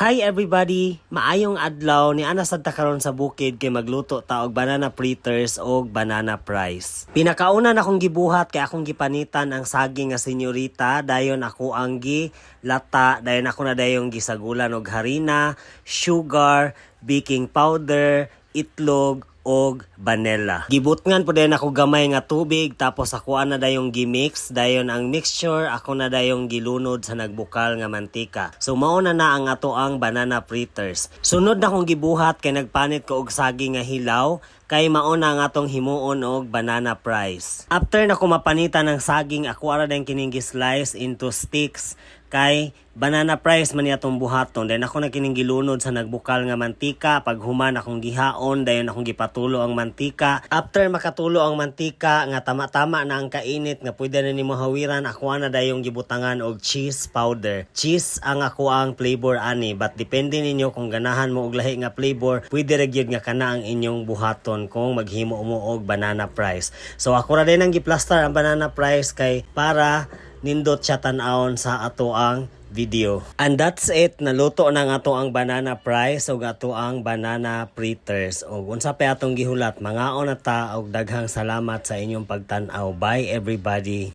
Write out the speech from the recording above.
Hi everybody! Maayong adlaw ni ana sad ta karon sa bukid kay magluto ta og banana fritters og banana fries. Pinakauna na akong gibuhat kay akong gipanitan ang saging nga senyorita, dayon ako ang gilata, dayon ako na dayong gisagulan og harina, sugar, baking powder, itlog og vanilla. Gibutngan po din ako gamay nga tubig tapos ako na dayong gimix, dayon ang mixture ako na dayong gilunod sa nagbukal nga mantika. So mao na ang ato ang banana fritters. Sunod na kong gibuhat kay nagpanit ko og saging nga hilaw kay mao na ang atong himuon og banana fries. After na ko mapanitan ng saging, ako ara din kining gi-slice into sticks kay banana fries man atong buhaton. Then ako na kining gilunod sa nagbukal nga mantika, pag human akong gihaon, dayon akong gipatulo ang mantika. After makatulo ang mantika nga tama-tama na ang kainit nga pwede na nimo hawiran, ako na dayong gibutangan og cheese powder. Cheese ang ako ang flavor ani, but depende ninyo kung ganahan mo og lahi nga flavor, pwede ra gyud nga kana ang inyong buhaton kung maghimo mo og banana fries. So ako ra din ang giplaster ang banana fries kay para nindot siya tan-awon sa ato ang video. And that's it, naluto na nga ato ang banana fries o ato ang banana fritters. O unsa pa atong gihulat, mangaon na ta og daghang salamat sa inyong pagtan-aw. Bye everybody.